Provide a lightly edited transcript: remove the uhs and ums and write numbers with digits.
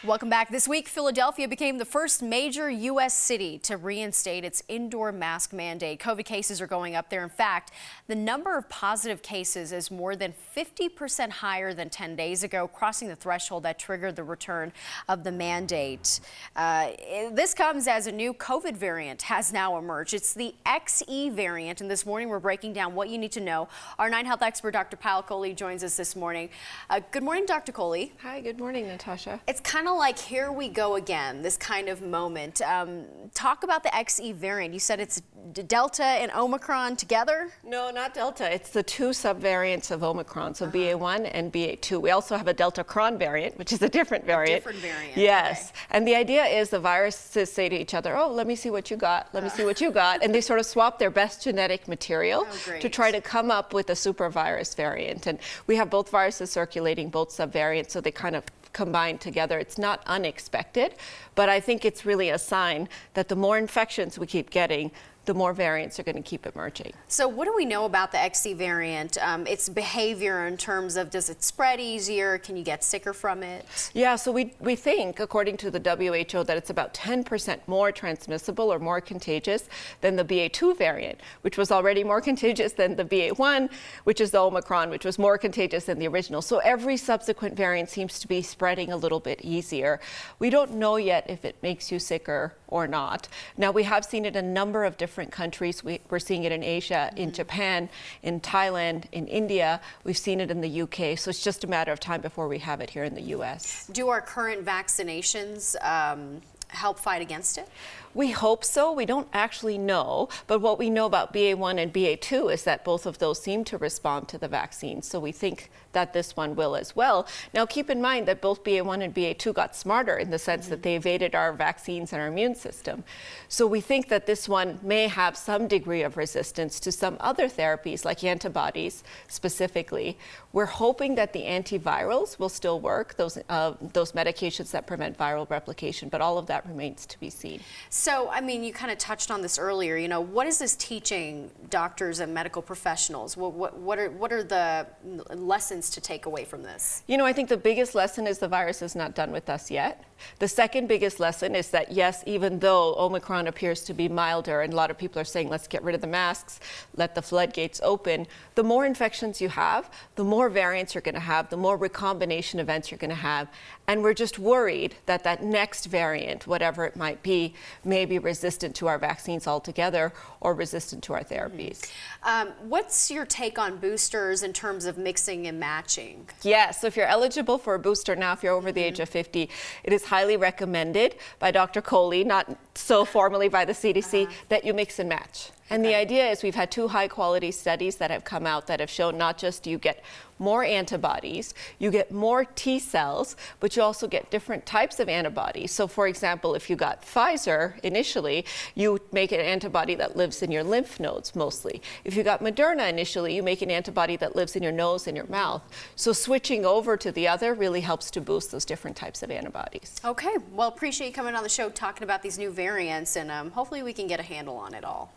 Welcome back. This week, Philadelphia became the first major U.S. city to reinstate its indoor mask mandate. COVID cases are going up there. In fact, the number of positive cases is more than 50% higher than 10 days ago, crossing the threshold that triggered the return of the mandate. This comes as a new COVID variant has now emerged. It's the XE variant, and this morning we're breaking down what you need to know. Our 9 Health expert, Dr. Payal Kohli, joins us this morning. Good morning, Dr. Kohli. Hi, good morning, Natasha. It's kind of like here we go again, this kind of moment. Talk about the XE variant. You said it's Delta and Omicron together? No, not Delta. It's the two subvariants of Omicron, so BA1 and BA2. We also have a Delta-cron variant, which is a different variant. A different variant. Yes. Okay. And the idea is the viruses say to each other, oh, let me see what you got, let me see what you got. And they sort of swap their best genetic material to try to come up with a super virus variant. And we have both viruses circulating, both subvariants, so they kind of combined together. It's not unexpected, but I think it's really a sign that the more infections we keep getting, the more variants are going to keep emerging. So what do we know about the XE variant? Its behavior in terms of, does it spread easier? Can you get sicker from it? Yeah, so we think, according to the WHO, that it's about 10% more transmissible or more contagious than the BA2 variant, which was already more contagious than the BA1, which is the Omicron, which was more contagious than the original. So every subsequent variant seems to be spreading a little bit easier. We don't know yet if it makes you sicker or not. Now, we have seen it in a number of different countries. We're seeing it in Asia, in Japan, in Thailand, in India. We've seen it in the UK. So it's just a matter of time before we have it here in the US. Do our current vaccinations help fight against it? We hope so. We don't actually know, but what we know about BA1 and BA2 is that both of those seem to respond to the vaccine, so we think that this one will as well. Now, keep in mind that both BA1 and BA2 got smarter in the sense that they evaded our vaccines and our immune system. So we think that this one may have some degree of resistance to some other therapies, like antibodies specifically. We're hoping that the antivirals will still work, those medications that prevent viral replication, but all of that remains to be seen. So, I mean, you kind of touched on this earlier. You know, what is this teaching doctors and medical professionals? What are the lessons to take away from this? You know, I think the biggest lesson is the virus is not done with us yet. The second biggest lesson is that, yes, even though Omicron appears to be milder, and a lot of people are saying, let's get rid of the masks, let the floodgates open, the more infections you have, the more variants you're going to have, the more recombination events you're going to have. And we're just worried that that next variant, whatever it might be, may be resistant to our vaccines altogether or resistant to our therapies. What's your take on boosters in terms of mixing and matching? Yeah, so if you're eligible for a booster now, if you're over the age of 50, it is highly recommended by Dr. Kohli, not so formally by the CDC, that you mix and match. And the idea is we've had 2 high-quality studies that have come out that have shown not just you get more antibodies, you get more T cells, but you also get different types of antibodies. So, for example, if you got Pfizer initially, you make an antibody that lives in your lymph nodes mostly. If you got Moderna initially, you make an antibody that lives in your nose and your mouth. So switching over to the other really helps to boost those different types of antibodies. Okay, well, appreciate you coming on the show talking about these new variants, and hopefully we can get a handle on it all.